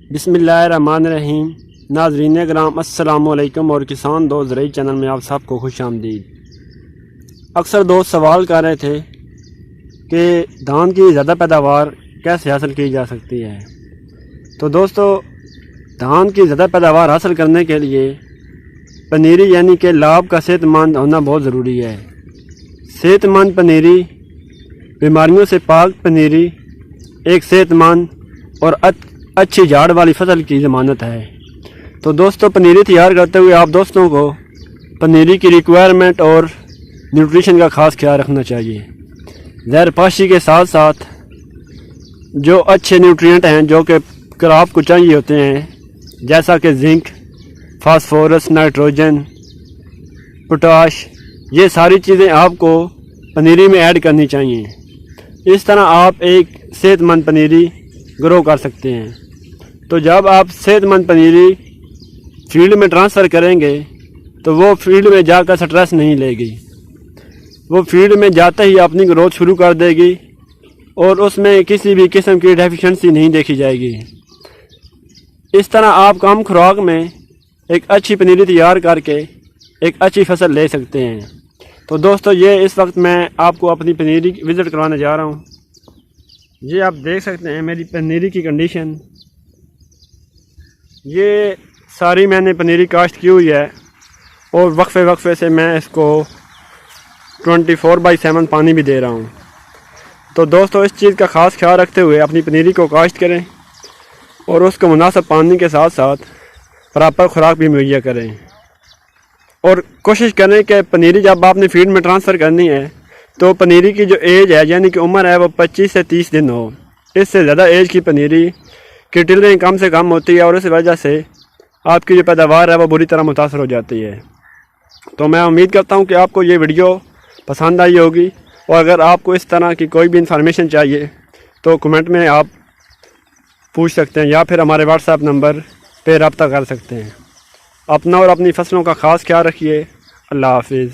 بسم اللہ الرحمن الرحیم۔ ناظرین کرام السلام علیکم اور کسان دوست زرعی چینل میں آپ سب کو خوش آمدید۔ اکثر دوست سوال کر رہے تھے کہ دھان کی زیادہ پیداوار کیسے حاصل کی جا سکتی ہے۔ تو دوستو، دھان کی زیادہ پیداوار حاصل کرنے کے لیے پنیری یعنی کہ لاب کا صحت مند ہونا بہت ضروری ہے۔ صحت مند پنیری، بیماریوں سے پاک پنیری ایک صحت مند اور اچھی جھاڑ والی فصل کی ضمانت ہے۔ تو دوستو، پنیری تیار کرتے ہوئے آپ دوستوں کو پنیری کی ریکوائرمنٹ اور نیوٹریشن کا خاص خیال رکھنا چاہیے۔ زہر پاشی کے ساتھ ساتھ جو اچھے نیوٹرینٹ ہیں جو کہ کراپ کو چاہیے ہوتے ہیں، جیسا کہ زنک، فاسفورس، نائٹروجن، پوٹاش، یہ ساری چیزیں آپ کو پنیری میں ایڈ کرنی چاہیے۔ اس طرح آپ ایک صحت مند پنیری گرو کر سکتے ہیں۔ تو جب آپ صحت مند پنیری فیلڈ میں ٹرانسفر کریں گے تو وہ فیلڈ میں جا کر سٹریس نہیں لے گی، وہ فیلڈ میں جاتے ہی اپنی گروتھ شروع کر دے گی اور اس میں کسی بھی قسم کی ڈیفیشنسی نہیں دیکھی جائے گی۔ اس طرح آپ کم خوراک میں ایک اچھی پنیری تیار کر کے ایک اچھی فصل لے سکتے ہیں۔ تو دوستو، یہ اس وقت میں آپ کو اپنی پنیری وزٹ کروانے جا رہا ہوں۔ یہ آپ دیکھ سکتے ہیں میری پنیری کی کنڈیشن۔ یہ ساری میں نے پنیری کاشت کی ہوئی ہے اور وقفے وقفے سے میں اس کو 24/7 پانی بھی دے رہا ہوں۔ تو دوستو، اس چیز کا خاص خیال رکھتے ہوئے اپنی پنیری کو کاشت کریں اور اس کو مناسب پانی کے ساتھ ساتھ پراپر خوراک بھی مہیا کریں، اور کوشش کریں کہ پنیری جب آپ نے فیڈ میں ٹرانسفر کرنی ہے تو پنیری کی جو ایج ہے یعنی کہ عمر ہے وہ 25 سے 30 دن ہو۔ اس سے زیادہ ایج کی پنیری کی ٹلریں کم سے کم ہوتی ہے اور اس وجہ سے آپ کی جو پیداوار ہے وہ بری طرح متاثر ہو جاتی ہے۔ تو میں امید کرتا ہوں کہ آپ کو یہ ویڈیو پسند آئی ہوگی، اور اگر آپ کو اس طرح کی کوئی بھی انفارمیشن چاہیے تو کمنٹ میں آپ پوچھ سکتے ہیں یا پھر ہمارے واٹس ایپ نمبر پہ رابطہ کر سکتے ہیں۔ اپنا اور اپنی فصلوں کا خاص خیال رکھیے۔ اللہ حافظ۔